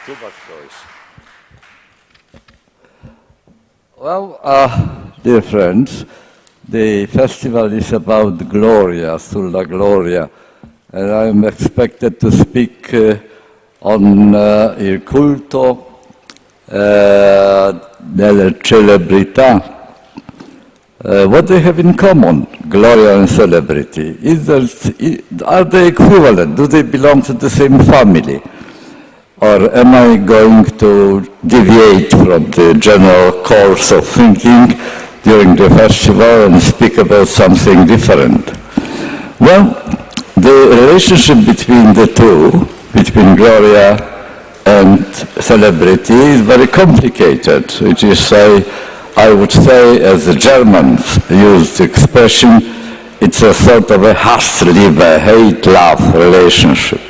Too much noise. Well, dear friends, the festival is about gloria, sulla gloria, and I'm expected to speak on il culto, delle celebrità. What they have in common, gloria and celebrity? Are they equivalent? Do they belong to the same family? Or am I going to deviate from the general course of thinking during the festival and speak about something different? Well, the relationship between the two, between gloria and celebrity, is very complicated. It is, I would say, as the Germans use the expression, it's a sort of a Hass-Liebe, hate-love relationship.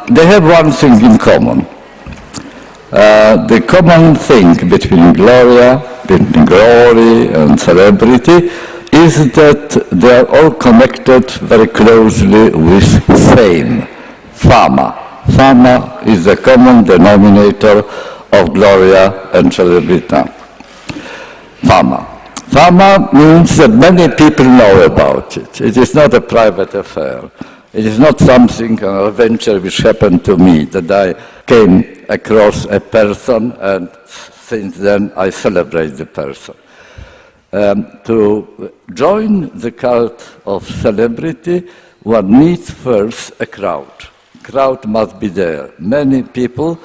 They have one thing in common. The common thing between glory and celebrity is that they are all connected very closely with fame, fama. Fama is the common denominator of gloria and celebrità. Fama. Fama means that many people know about it. It is not a private affair. It is not something, an adventure which happened to me, that I came across a person and since then I celebrate the person. To join the cult of celebrity, one needs first a crowd. Crowd must be there. Many people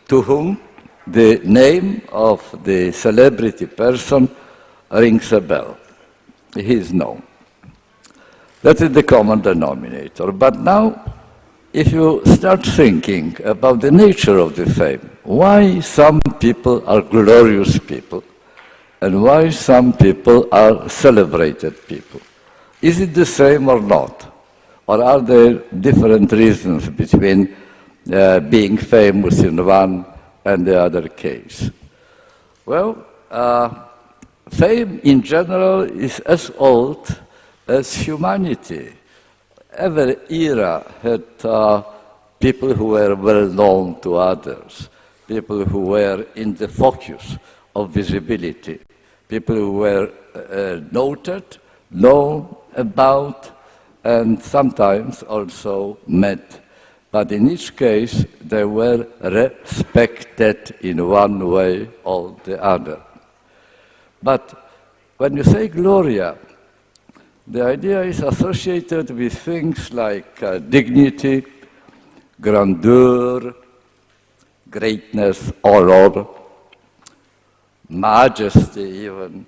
to whom the name of the celebrity person rings a bell. He is known. That is the common denominator. But now, if you start thinking about the nature of the fame, why some people are glorious people and why some people are celebrated people, is it the same or not? Or are there different reasons between being famous in one and the other case? Well, fame in general is as old as humanity. Every era had people who were well known to others, people who were in the focus of visibility, people who were noted, known about, and sometimes also met. But in each case, they were respected in one way or the other. But when you say gloria, the idea is associated with things like dignity, grandeur, greatness, honor, majesty even,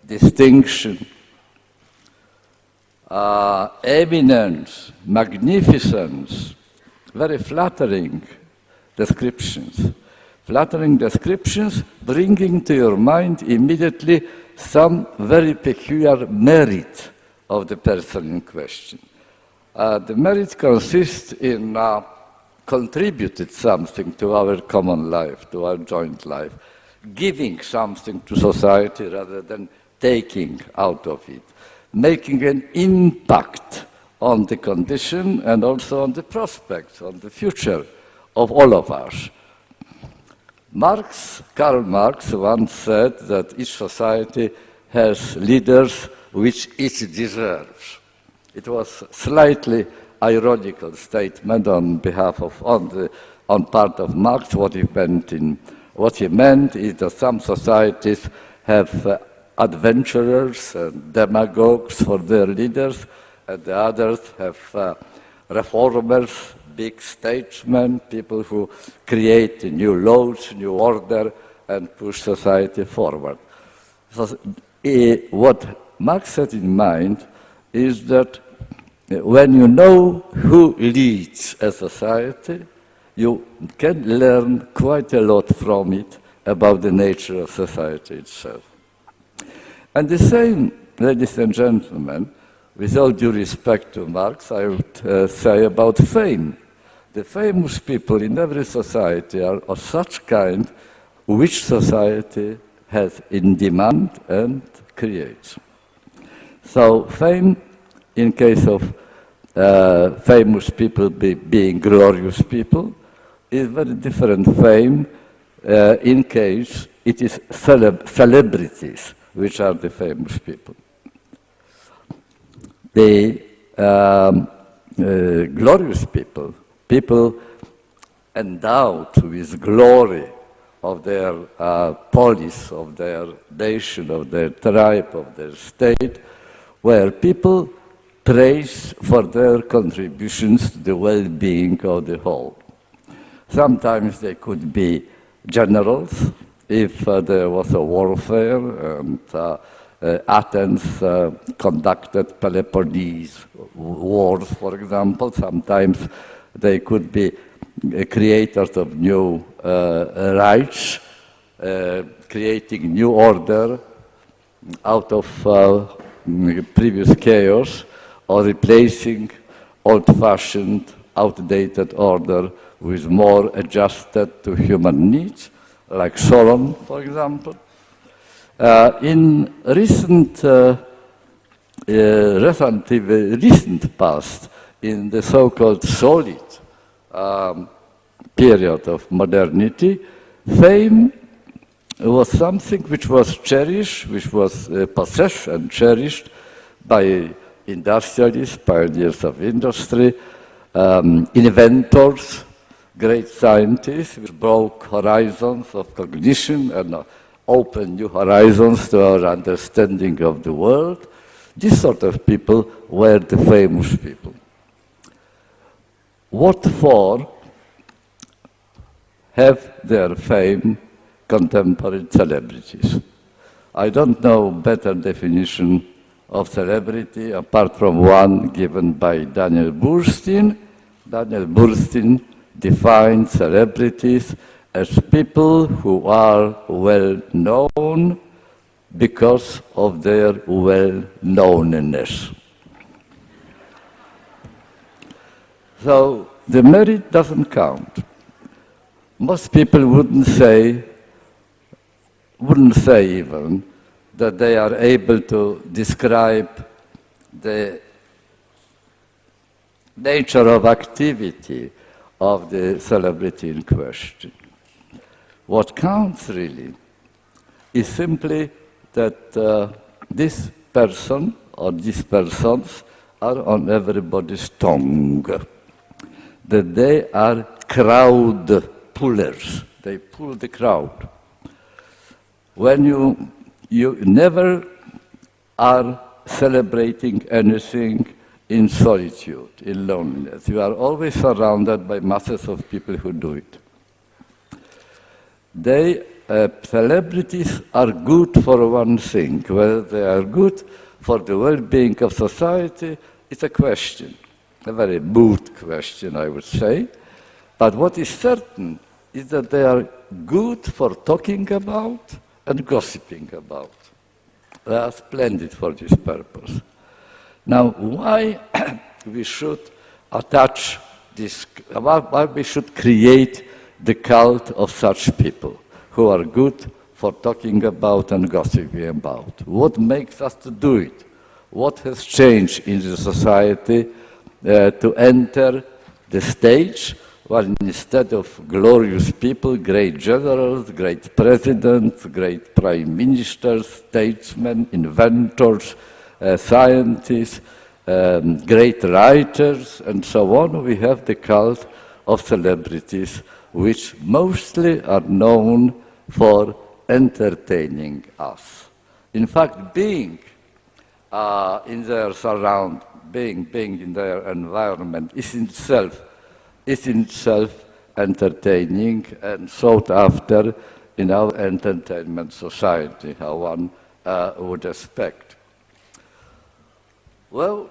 distinction, eminence, magnificence, very flattering descriptions. Flattering descriptions bringing to your mind immediately some very peculiar merit of the person in question. The merit consists in contributed something to our common life, to our joint life, giving something to society rather than taking out of it, making an impact on the condition and also on the prospects, on the future of all of us. Karl Marx once said that each society has leaders which each deserves. It was a slightly ironical statement on behalf of, on part of Marx. What he meant is that some societies have adventurers and demagogues for their leaders, and the others have reformers, big statesmen, people who create new laws, new order, and push society forward. So, what Marx had in mind is that when you know who leads a society, you can learn quite a lot from it about the nature of society itself. And the same, ladies and gentlemen, with all due respect to Marx, I would say about fame. The famous people in every society are of such kind which society has in demand and creates. So fame, in case of famous people being glorious people, is very different fame in case it is celebrities which are the famous people. The glorious people, people endowed with glory of their polis, of their nation, of their tribe, of their state, were people praised for their contributions to the well-being of the whole. Sometimes they could be generals, if there was a warfare, and Athens conducted Peloponnese wars, for example. Sometimes they could be creators of new rights, creating new order out of previous chaos, or replacing old-fashioned, outdated order with more adjusted to human needs, like Solon, for example. In recent past, in the so-called solid period of modernity, fame was something which was cherished, which was possessed and cherished by industrialists, pioneers of industry, inventors, great scientists, which broke horizons of cognition and opened new horizons to our understanding of the world. These sort of people were the famous people. What for have their fame contemporary celebrities? I don't know better definition of celebrity apart from one given by Daniel Boorstin. Daniel Boorstin defines celebrities as people who are well known because of their well-knownness. So the merit doesn't count. Most people wouldn't say even that they are able to describe the nature of activity of the celebrity in question. What counts really is simply that this person or these persons are on everybody's tongue, that they are crowd pullers. They pull the crowd. When you never are celebrating anything in solitude, in loneliness. You are always surrounded by masses of people who do it. Celebrities are good for one thing. Whether they are good for the well-being of society is a question, a very moot question, I would say. But what is certain is that they are good for talking about and gossiping about. They are splendid for this purpose. Now, why we should attach this, why we should create the cult of such people who are good for talking about and gossiping about? What makes us to do it? What has changed in the society to enter the stage? Well, instead of glorious people, great generals, great presidents, great prime ministers, statesmen, inventors, scientists, great writers, and so on, we have the cult of celebrities, which mostly are known for entertaining us. In fact, being in their surround, being in their environment is in itself entertaining and sought after in our entertainment society, how one would expect. Well,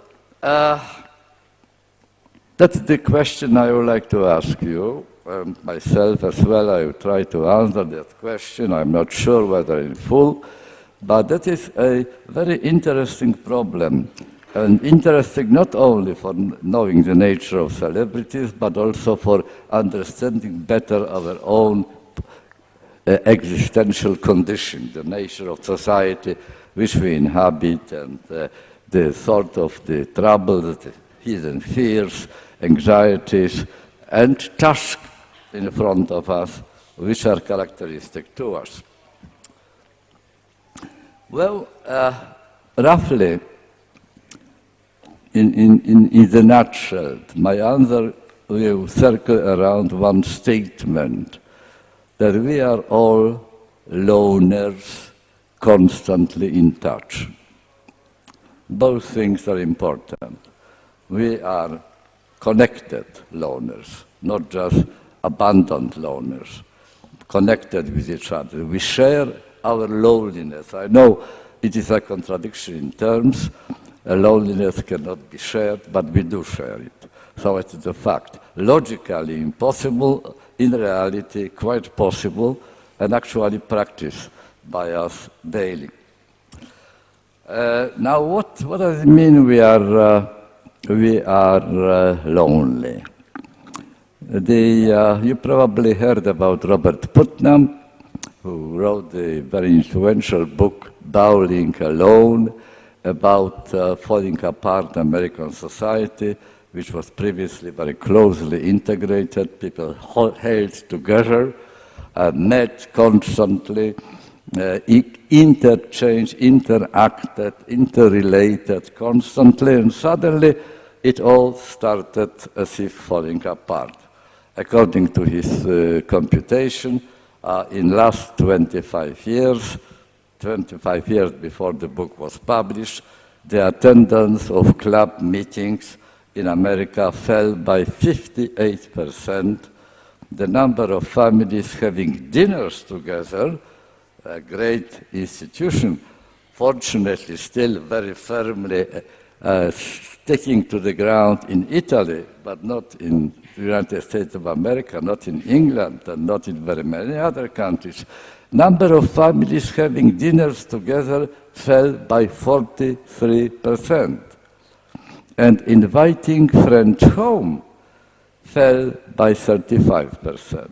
that's the question I would like to ask you, and myself as well. I will try to answer that question. I'm not sure whether in full, but that is a very interesting problem, and interesting not only for knowing the nature of celebrities, but also for understanding better our own existential condition, the nature of society which we inhabit, and the sort of the troubles, the hidden fears, anxieties, and tasks in front of us which are characteristic to us. Well, roughly, in the nutshell, my answer will circle around one statement, that we are all loners constantly in touch. Both things are important. We are connected loners, not just abandoned loners, connected with each other. We share our loneliness. I know it is a contradiction in terms. Loneliness cannot be shared, but we do share it. So it is a fact. Logically impossible, in reality quite possible, and actually practiced by us daily. Now, what does it mean we are lonely? You probably heard about Robert Putnam, who wrote the very influential book, Bowling Alone, about falling apart American society, which was previously very closely integrated. People held together, met constantly, interchanged, interacted, interrelated constantly, and suddenly it all started as if falling apart. According to his computation, in last 25 years before the book was published, the attendance of club meetings in America fell by 58%. The number of families having dinners together, a great institution, fortunately still very firmly sticking to the ground in Italy, but not in the United States of America, not in England, and not in very many other countries. Number of families having dinners together fell by 43%. And inviting friends home fell by 35%.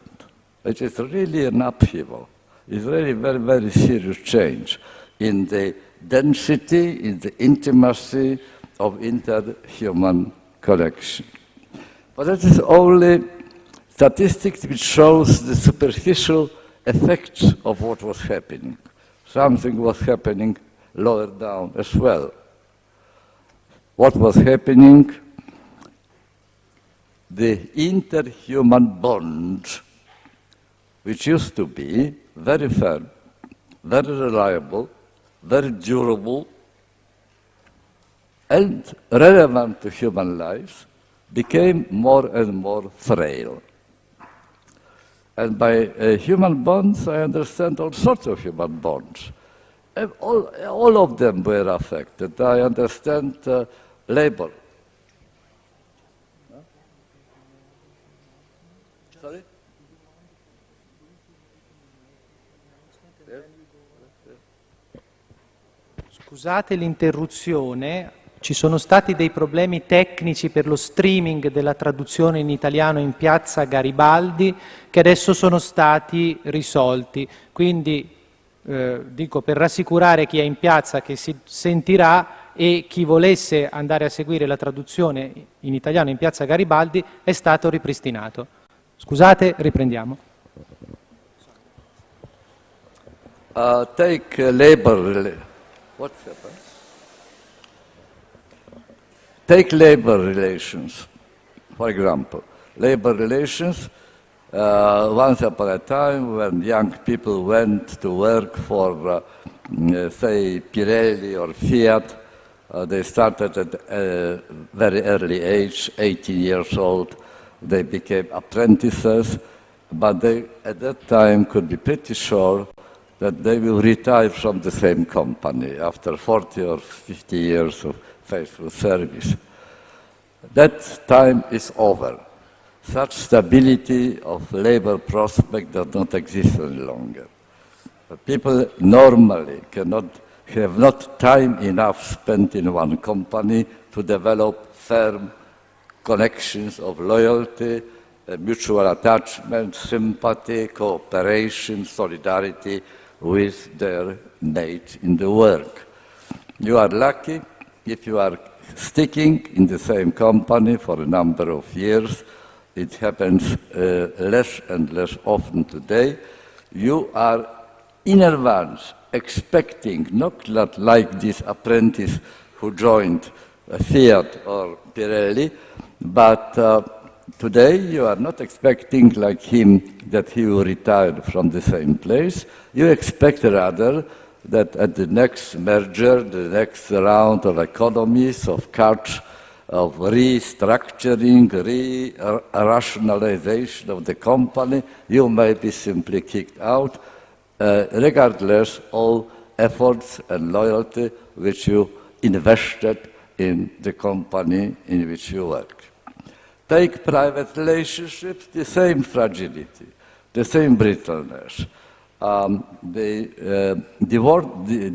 It is really an upheaval. It's really very, very serious change in the density, in the intimacy of interhuman connection. But that is only statistics which shows the superficial effects of what was happening. Something was happening lower down as well. What was happening? The interhuman bonds, which used to be very firm, very reliable, very durable, and relevant to human lives, became more and more frail. And by human bonds, I understand all sorts of human bonds. And all of them were affected. I understand labor. Sorry? Scusate l'interruzione, ci sono stati dei problemi tecnici per lo streaming della traduzione in italiano in piazza Garibaldi che adesso sono stati risolti. Quindi dico per rassicurare chi è in piazza che si sentirà, e chi volesse andare a seguire la traduzione in italiano in piazza Garibaldi è stato ripristinato. Scusate, riprendiamo. Take labor. What's happened? Take labor relations, for example. Labor relations, once upon a time when young people went to work for, say, Pirelli or Fiat, they started at a very early age, 18 years old. They became apprentices, but they at that time could be pretty sure that they will retire from the same company after 40 or 50 years of faithful service. That time is over. Such stability of labor prospect does not exist any longer. People normally have not time enough spent in one company to develop firm connections of loyalty, mutual attachment, sympathy, cooperation, solidarity with their mate in the work. You are lucky if you are sticking in the same company for a number of years. it happens less and less often today, you are in advance expecting, not like this apprentice who joined Fiat or Pirelli, but today you are not expecting like him that he will retire from the same place. You expect rather that at the next merger, the next round of economies, of cuts, of restructuring, rationalization of the company, you may be simply kicked out, regardless all efforts and loyalty which you invested in the company in which you work. Take private relationships, the same fragility, the same brittleness.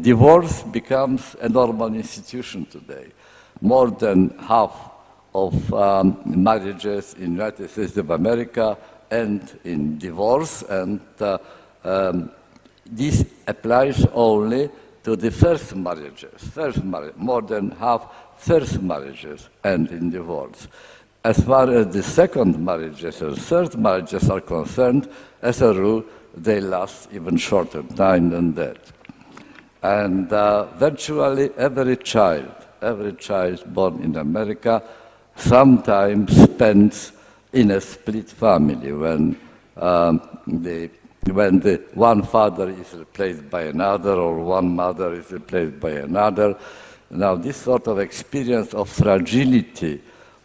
Divorce becomes a normal institution today. More than half of marriages in the United States of America end in divorce, and this applies only to the first marriages. More than half first marriages end in divorce. As far as the second marriages and third marriages are concerned, as a rule, they last even shorter time than that. And virtually every child born in America sometimes spends in a split family when the one father is replaced by another or one mother is replaced by another. Now this sort of experience of fragility,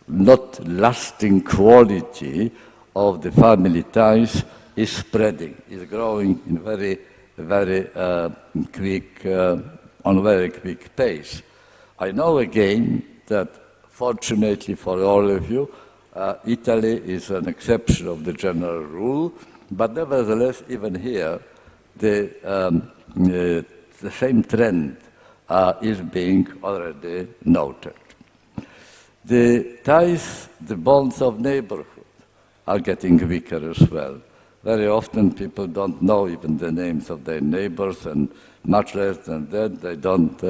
not lasting quality of the family ties is spreading, is growing in very quick pace. I know again that, fortunately for all of you, Italy is an exception of the general rule, but nevertheless, even here, the same trend is being already noted. The ties, the bonds of neighborhood are getting weaker as well. Very often people don't know even the names of their neighbors, and much less than that, they don't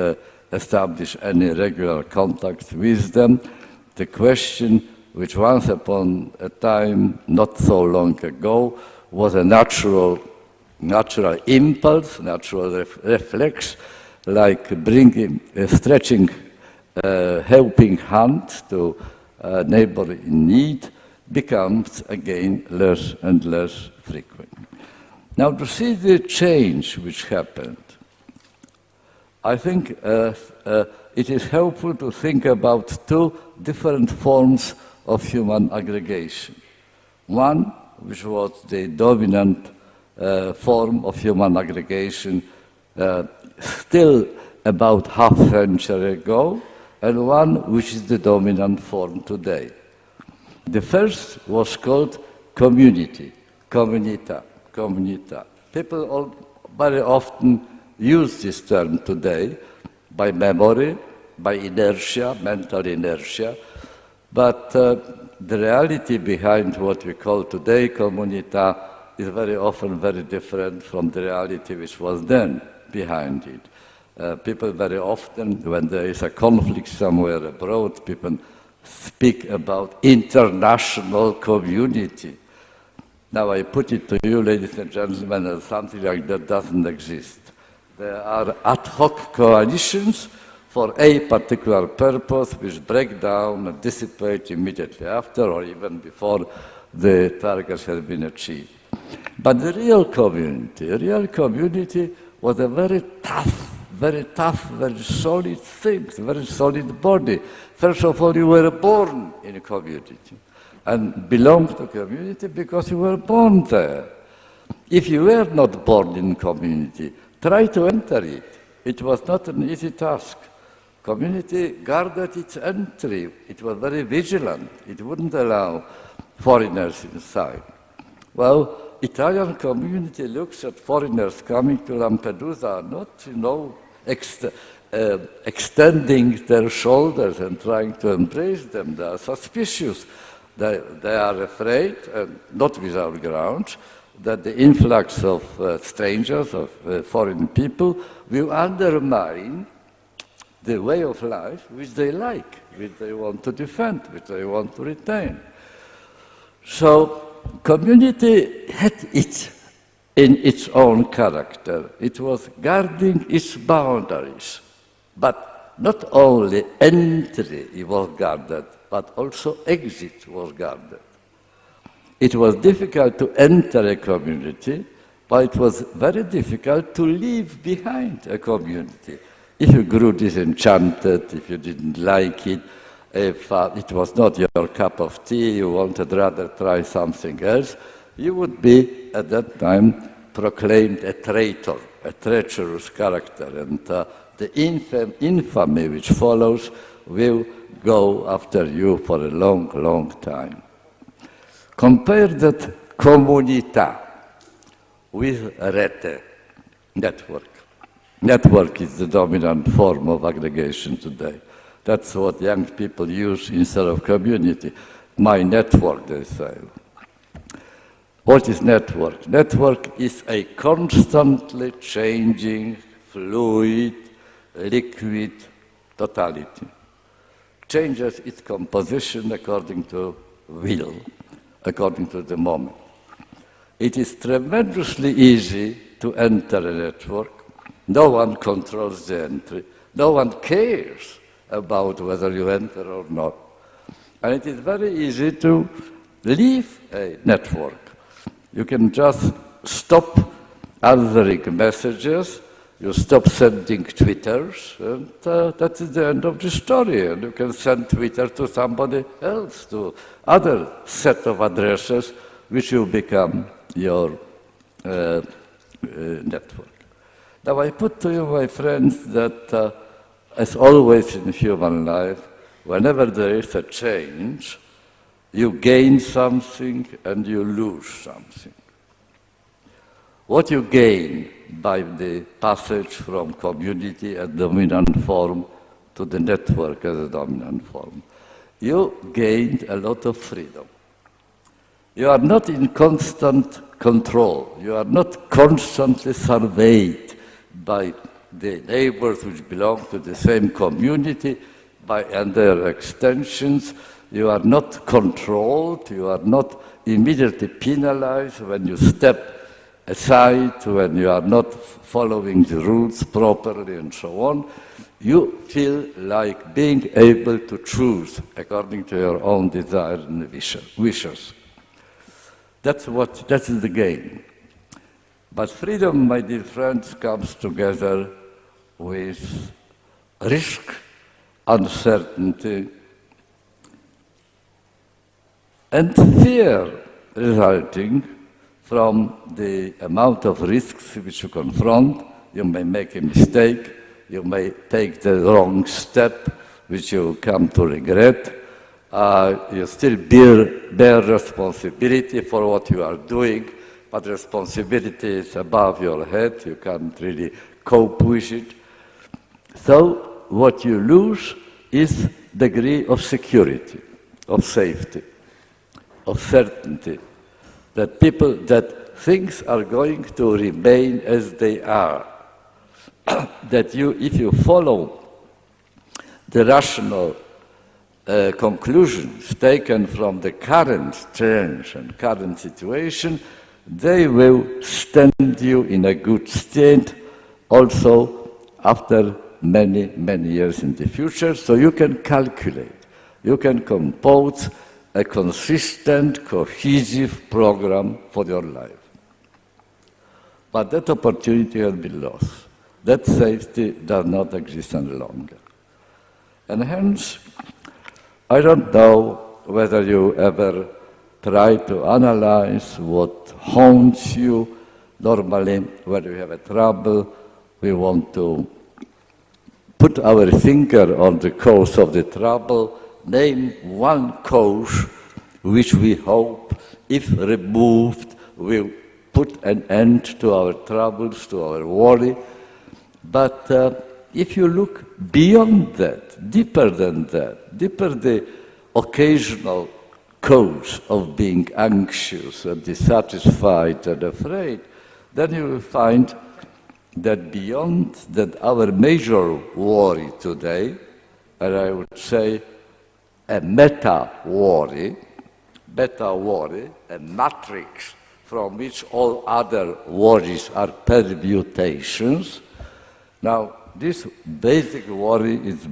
establish any regular contacts with them. The question, which once upon a time, not so long ago, was a natural impulse, natural reflex, like stretching a helping hand to a neighbor in need, becomes again less and less frequent. Now, to see the change which happened, I think it is helpful to think about two different forms of human aggregation. One, which was the dominant form of human aggregation still about half a century ago, and one which is the dominant form today. The first was called community, comunità. People very often use this term today by memory, by inertia, mental inertia, but the reality behind what we call today comunità is very often very different from the reality which was then behind it. People very often, when there is a conflict somewhere abroad, people speak about international community. Now I put it to you, ladies and gentlemen, that something like that doesn't exist. There are ad hoc coalitions for a particular purpose which break down and dissipate immediately after or even before the target has been achieved. But the real community was a very tough, very solid thing, very solid body. First of all, you were born in a community and belonged to a community because you were born there. If you were not born in community, try to enter it. It was not an easy task. Community guarded its entry. It was very vigilant. It wouldn't allow foreigners inside. Well, Italian community looks at foreigners coming to Lampedusa, not, extending their shoulders and trying to embrace them. They are suspicious. They are afraid, not without grounds, that the influx of strangers, of foreign people, will undermine the way of life which they like, which they want to defend, which they want to retain. So community had it in its own character. It was guarding its boundaries. But not only entry was guarded, but also exit was guarded. It was difficult to enter a community, but it was very difficult to leave behind a community. If you grew disenchanted, if you didn't like it, if it was not your cup of tea, you wanted rather try something else, you would be, at that time, proclaimed a traitor, a treacherous character, and the infamy which follows will go after you for a long, long time. Compare that comunità with rete, network. Network is the dominant form of aggregation today. That's what young people use instead of community. My network, they say. What is network? Network is a constantly changing, fluid, liquid totality. Changes its composition according to will, according to the moment. It is tremendously easy to enter a network. No one controls the entry. No one cares about whether you enter or not. And it is very easy to leave a network. You can just stop answering messages, you stop sending Twitters, and that is the end of the story. And you can send Twitter to somebody else, to other set of addresses, which will become your network. Now I put to you, my friends, that as always in human life, whenever there is a change, you gain something and you lose something. What you gain by the passage from community as dominant form to the network as a dominant form, you gained a lot of freedom. You are not in constant control. You are not constantly surveyed by the neighbors which belong to the same community, and their extensions. You are not controlled, you are not immediately penalized when you step aside, when you are not following the rules properly and so on. You feel like being able to choose according to your own desires and wishes. That is the gain. But freedom, my dear friends, comes together with risk, uncertainty, and fear resulting from the amount of risks which you confront. You may make a mistake, you may take the wrong step, which you come to regret. You still bear responsibility for what you are doing, but responsibility is above your head, you can't really cope with it. So what you lose is degree of security, of safety, of certainty, that things are going to remain as they are. That if you follow the rational conclusions taken from the current change and current situation, they will stand you in a good state also after many, many years in the future. So you can calculate, you can compose a consistent, cohesive program for your life. But that opportunity has been lost. That safety does not exist any longer. And hence, I don't know whether you ever try to analyze what haunts you. Normally, when we have a trouble, we want to put our finger on the cause of the trouble, name one cause which we hope, if removed, will put an end to our troubles, to our worry. But if you look beyond that, deeper than that, deeper the occasional cause of being anxious and dissatisfied and afraid, then you will find that beyond that our major worry today, and I would say a meta-worry, beta worry, a matrix from which all other worries are permutations. Now, this basic worry is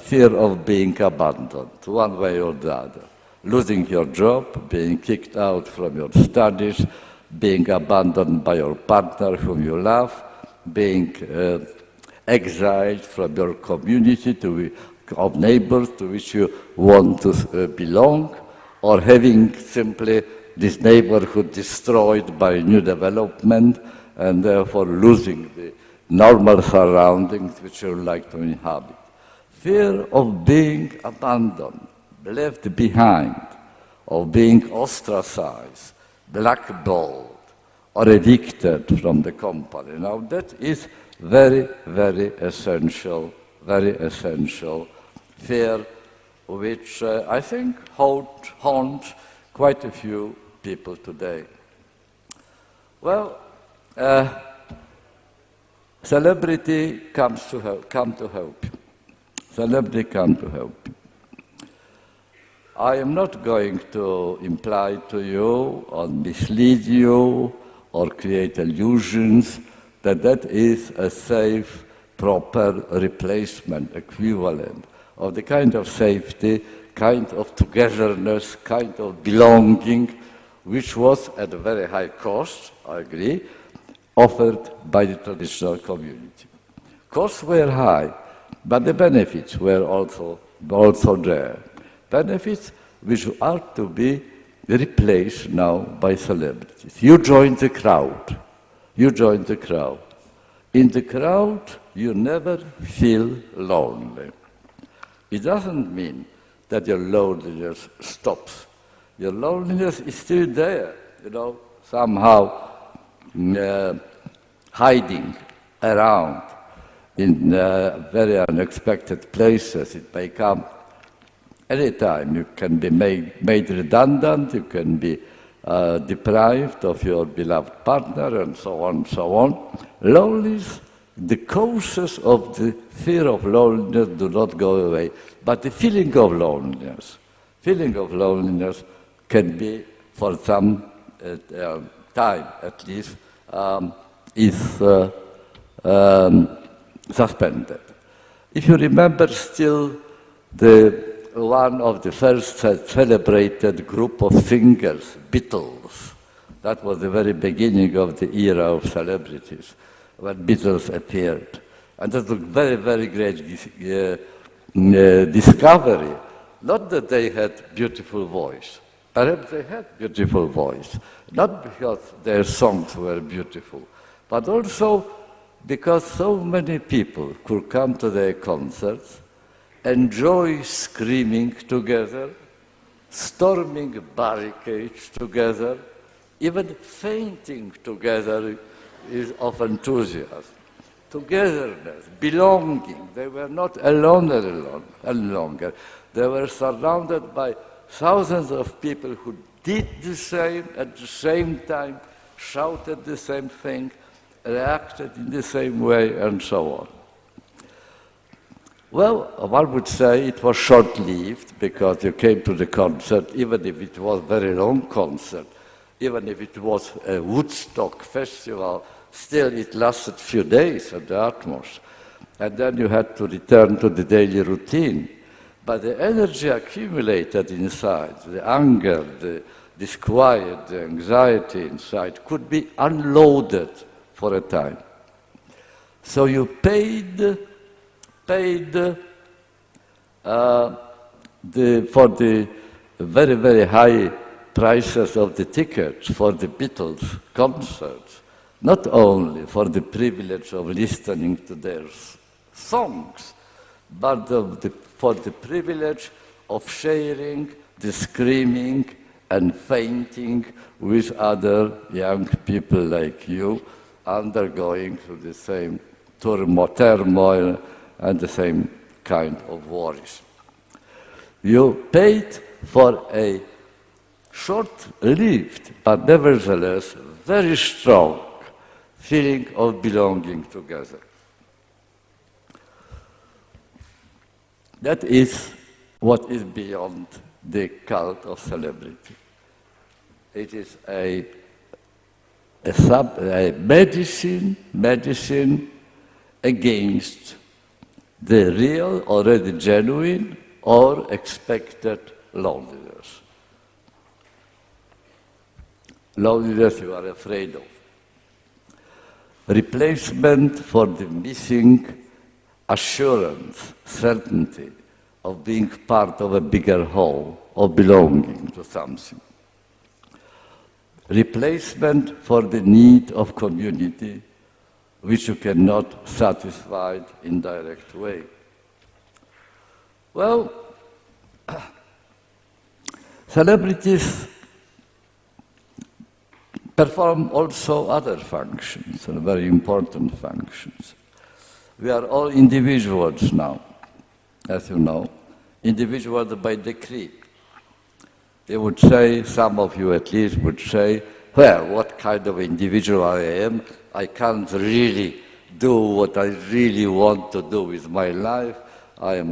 fear of being abandoned, one way or the other. Losing your job, being kicked out from your studies, being abandoned by your partner whom you love, being exiled from your community of neighbors to which you want to belong, or having simply this neighborhood destroyed by new development and therefore losing the normal surroundings which you like to inhabit. Fear of being abandoned, left behind, of being ostracized, blackballed, or evicted from the company. Now that is very, very essential fear which I think haunts quite a few people today. Well, celebrity come to help you. Celebrity come to help you. I am not going to imply to you or mislead you or create illusions that is a safe, proper replacement, equivalent of the kind of safety, kind of togetherness, kind of belonging, which was at a very high cost, I agree, offered by the traditional community. Costs were high, but the benefits were also there. Benefits which are to be replaced now by celebrities. You join the crowd. You join the crowd. In the crowd, you never feel lonely. It doesn't mean that your loneliness stops. Your loneliness is still there, somehow hiding around in very unexpected places. It may come anytime. You can be made redundant, you can be deprived of your beloved partner, and so on and so on. Loneliness, the causes of the fear of loneliness do not go away, but the feeling of loneliness can be, for some time at least, is suspended. If you remember still one of the first celebrated group of singers, Beatles, that was the very beginning of the era of celebrities, when Beatles appeared. And that was a very, very great discovery. Not that they had beautiful voice. Perhaps they had beautiful voice, not because their songs were beautiful, but also because so many people could come to their concerts, enjoy screaming together, storming barricades together, even fainting together is of enthusiasm. Togetherness, belonging. They were not alone any longer. They were surrounded by thousands of people who did the same at the same time, shouted the same thing, reacted in the same way, and so on. Well, one would say it was short-lived because you came to the concert, even if it was a very long concert, even if it was a Woodstock festival, still it lasted a few days at the utmost. And then you had to return to the daily routine. But the energy accumulated inside, the anger, the disquiet, the anxiety inside, could be unloaded for a time. So you paid for the very, very high prices of the tickets for the Beatles concerts, not only for the privilege of listening to their songs, but for the privilege of sharing the screaming and fainting with other young people like you, undergoing through the same turmoil and the same kind of worries. You paid for a short-lived, but nevertheless very strong feeling of belonging together. That is what is beyond the cult of celebrity. It is a medicine against the real, already genuine, or expected loneliness. Loneliness you are afraid of. Replacement for the missing assurance, certainty of being part of a bigger whole, of belonging to something. Replacement for the need of community, which you cannot satisfy in direct way. Well, celebrities perform also other functions, and very important functions. We are all individuals now, as you know, individuals by decree. They would say, some of you at least would say, well, what kind of individual I am? I can't really do what I really want to do with my life. I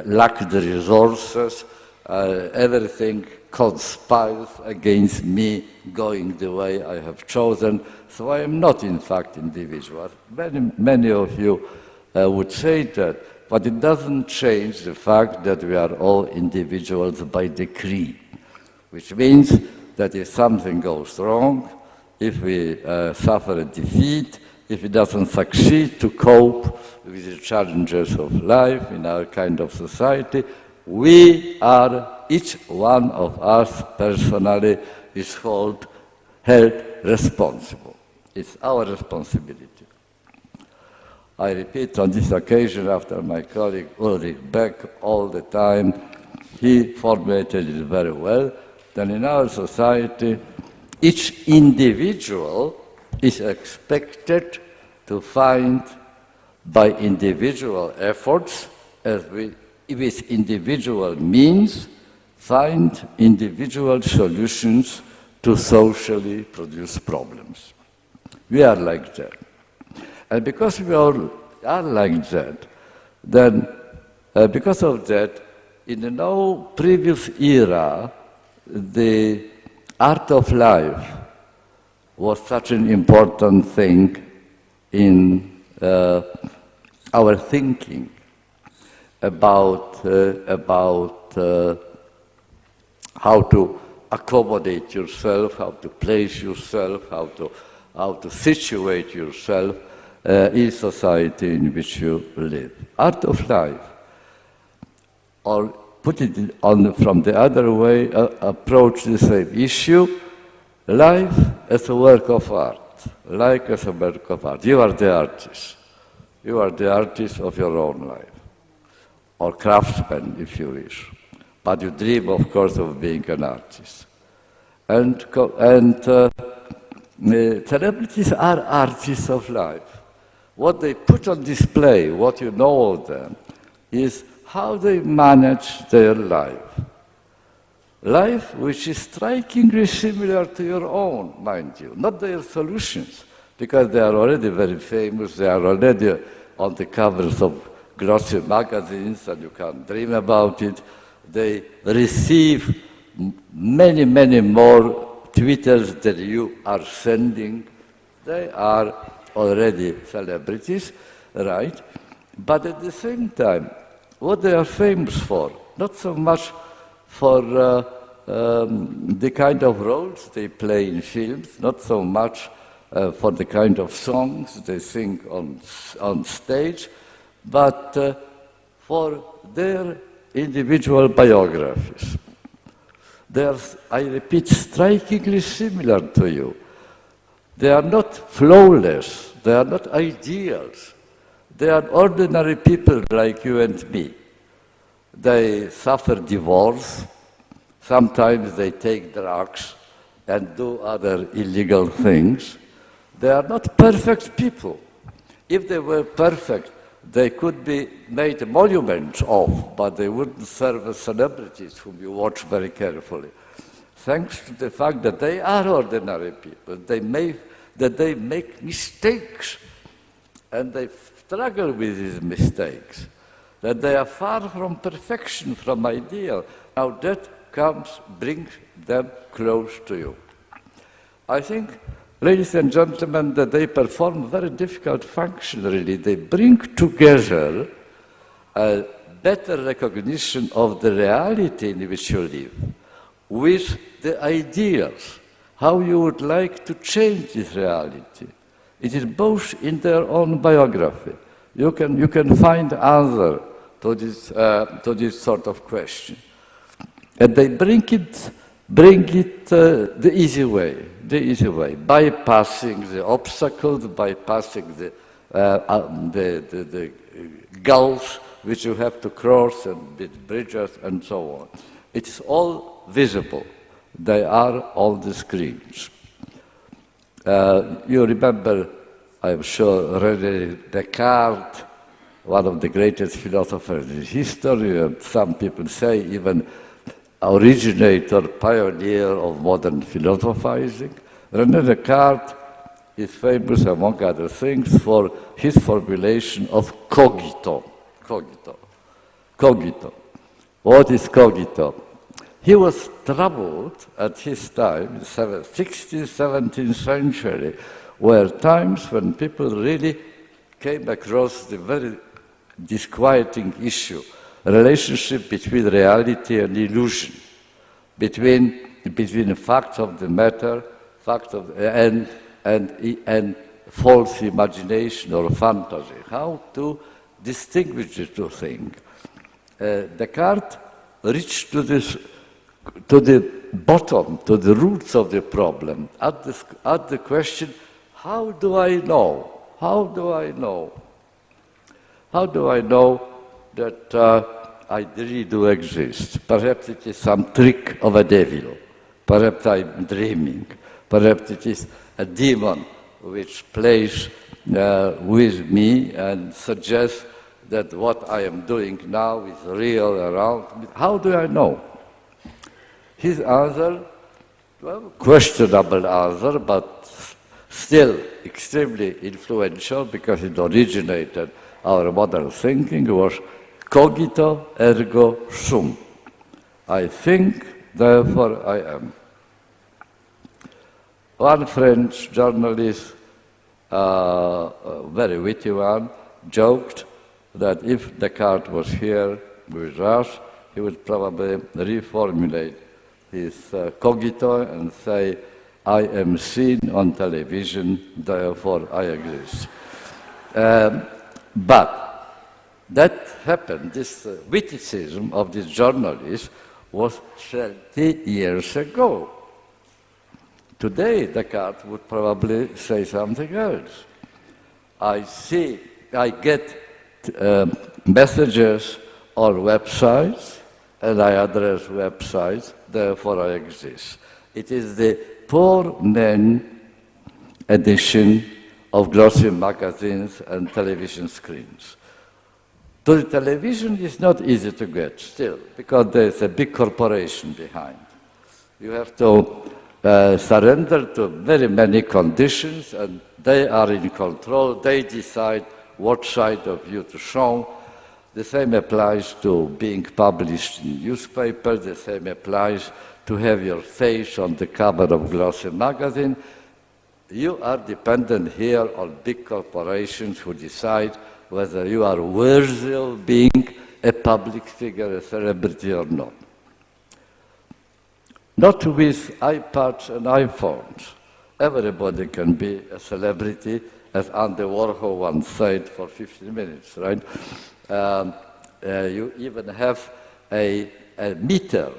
lack the resources. Everything conspires against me going the way I have chosen. So I am not, in fact, individual. Many of you would say that, but it doesn't change the fact that we are all individuals by decree, which means that if something goes wrong, if we suffer a defeat, if it doesn't succeed to cope with the challenges of life in our kind of society, we are, each one of us personally is held responsible. It's our responsibility. I repeat on this occasion, after my colleague Ulrich Beck all the time, he formulated it very well, that in our society, each individual is expected to find, by individual efforts, with individual means, find individual solutions to socially produced problems. We are like that. And because we all are like that, then because of that, in no previous era, the art of life was such an important thing in our thinking about how to accommodate yourself, how to place yourself, how to situate yourself in society in which you live. Art of life, or put it on from the other way, approach the same issue, life as a work of art, life as a work of art. You are the artist. You are the artist of your own life, or craftsman, if you wish. But you dream, of course, of being an artist. And celebrities are artists of life. What they put on display, what you know of them, is how they manage their life. Life which is strikingly similar to your own, mind you, not their solutions, because they are already very famous, they are already on the covers of glossy magazines, and you can't dream about it. They receive many, many more Twitters than you are sending. They are already celebrities, right? But at the same time, what they are famous for, not so much for the kind of roles they play in films, not so much for the kind of songs they sing on stage, but for their individual biographies. They are, I repeat, strikingly similar to you. They are not flawless, they are not ideals. They are ordinary people like you and me. They suffer divorce, sometimes they take drugs and do other illegal things. They are not perfect people. If they were perfect, they could be made monuments of, but they wouldn't serve as celebrities whom you watch very carefully. Thanks to the fact that they are ordinary people, they make mistakes, and they struggle with these mistakes. that they are far from perfection, from ideal. Now that brings them close to you. I think, ladies and gentlemen, that they perform a very difficult function, really. They bring together a better recognition of the reality in which you live with the ideas, how you would like to change this reality. It is both in their own biography. You can find answer to this sort of question. And they bring it the easy way, bypassing the obstacles, bypassing the gulfs which you have to cross and the bridges and so on. It is all visible. They are on the screens. You remember, I'm sure, René Descartes, one of the greatest philosophers in history, and some people say even originator, pioneer of modern philosophizing. René Descartes is famous, among other things, for his formulation of cogito. Cogito. What is cogito? He was troubled at his time, in the 16th, 17th century, were times when people really came across the very disquieting issue, relationship between reality and illusion, between the facts of the matter, and false imagination or fantasy. How to distinguish the two things? Descartes reached to the bottom, to the roots of the problem, at the question, how do I know? How do I know? How do I know that I really do exist? Perhaps it is some trick of a devil. Perhaps I'm dreaming. Perhaps it is a demon which plays with me and suggests that what I am doing now is real around me. How do I know? His answer, well, questionable answer, but still extremely influential because it originated our modern thinking, was cogito ergo sum. I think, therefore I am. One French journalist, a very witty one, joked that if Descartes was here with us, he would probably reformulate his cogito and say, I am seen on television, therefore I exist. But that happened, this witticism of this journalist was 30 years ago. Today, Descartes would probably say something else. I get messages on websites, and I address websites, therefore I exist. It is the poor man edition of glossy magazines and television screens. To the television is not easy to get still, because there's a big corporation behind. You have to surrender to very many conditions, and they are in control. They decide what side of you to show. The same applies to being published in newspapers. The same applies to have your face on the cover of glossy magazine. You are dependent here on big corporations who decide whether you are worthy of being a public figure, a celebrity or not. Not with iPads and iPhones. Everybody can be a celebrity, as Andy Warhol once said, for 15 minutes, right? You even have a meter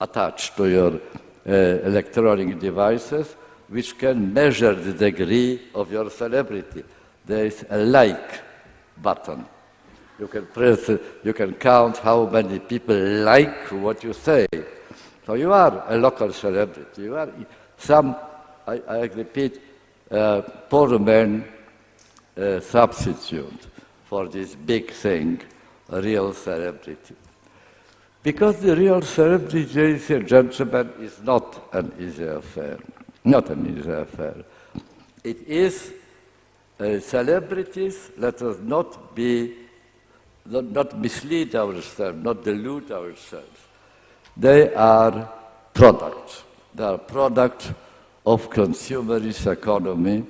attached to your electronic devices, which can measure the degree of your celebrity. There is a like button. You can press it, you can count how many people like what you say. So you are a local celebrity. You are some, I repeat, poor man substitute for this big thing, a real celebrity. Because the real celebrity, ladies and gentlemen, is not an easy affair. Not an easy affair. It is celebrities, let us not be not mislead ourselves, not delude ourselves. They are products. They are products of consumerist economy,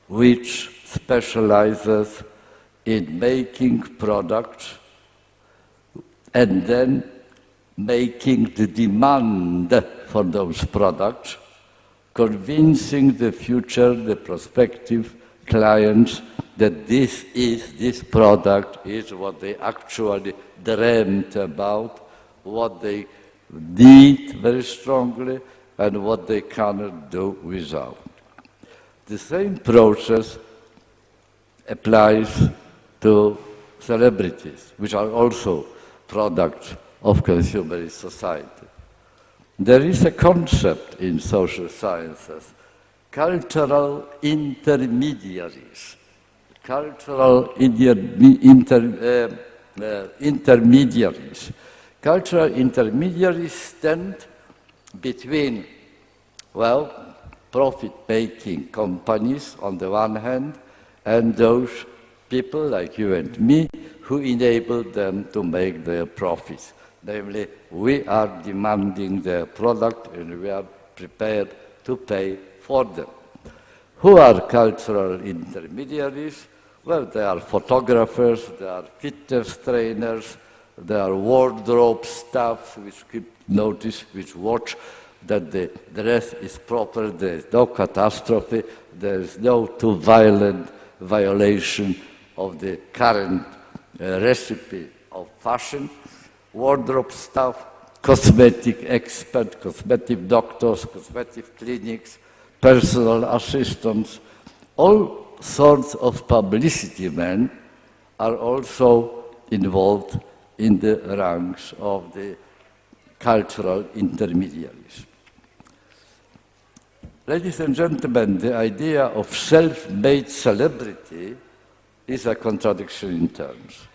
which specializes in making products and then making the demand for those products, convincing the future, the prospective clients that this product is what they actually dreamt about, what they need very strongly, and what they cannot do without. The same process applies to celebrities, which are also products of consumerist society. There is a concept in social sciences, cultural intermediaries. Cultural intermediaries. Cultural intermediaries stand between, well, profit-making companies on the one hand, and those people like you and me who enable them to make their profits. Namely, we are demanding their product and we are prepared to pay for them. Who are cultural intermediaries? Well, they are photographers, they are fitness trainers, they are wardrobe staff which keep notice, which watch that the dress is proper, there is no catastrophe, there is no too violent violation of the current recipe of fashion. Wardrobe staff, cosmetic experts, cosmetic doctors, cosmetic clinics, personal assistants, all sorts of publicity men are also involved in the ranks of the cultural intermediaries. Ladies and gentlemen, the idea of self-made celebrity is a contradiction in terms.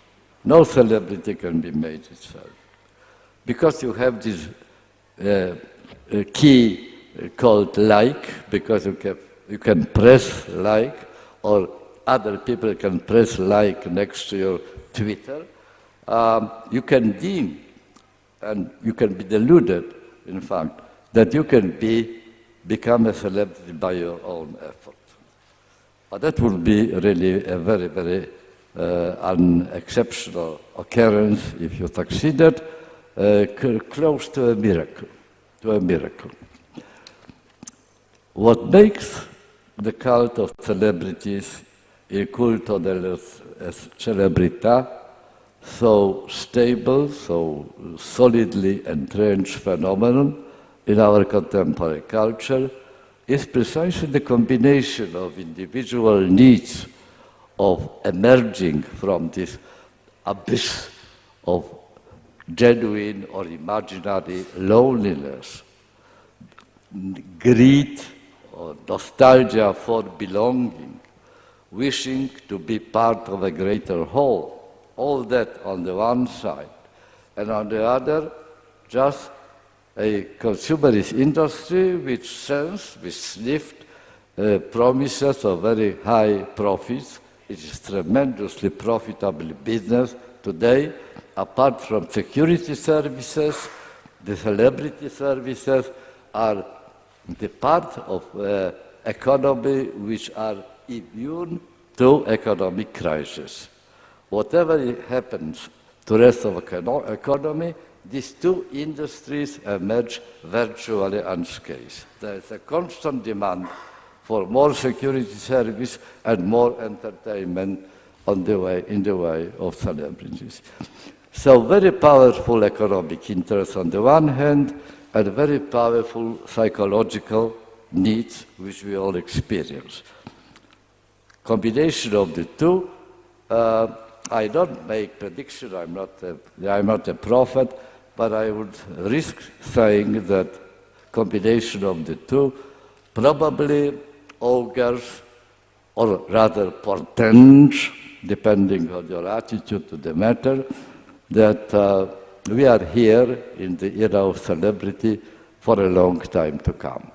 No celebrity can be made itself. Because you have this key called like, because you can press like, or other people can press like next to your Twitter, you can deem, and you can be deluded, in fact, that you can become a celebrity by your own effort. But that would be really a very, very unexceptional occurrence if you succeeded, close to a miracle. What makes the cult of celebrities, il culto delle celebrità, so stable, so solidly entrenched phenomenon in our contemporary culture is precisely the combination of individual needs of emerging from this abyss of genuine or imaginary loneliness, greed or nostalgia for belonging, wishing to be part of a greater whole. All that on the one side, and on the other, just a consumerist industry which sells, which sniffed promises of very high profits. It is tremendously profitable business today. Apart from security services, the celebrity services are the part of economy which are immune to economic crisis. Whatever happens to the rest of the economy, these two industries emerge virtually unscathed. There is a constant demand for more security service and more entertainment in the way of celebrities. So very powerful economic interests on the one hand, and very powerful psychological needs which we all experience. Combination of the two, I don't make prediction, I'm not a prophet, but I would risk saying that combination of the two probably augurs, or rather portends, depending on your attitude to the matter, that we are here in the era of celebrity for a long time to come.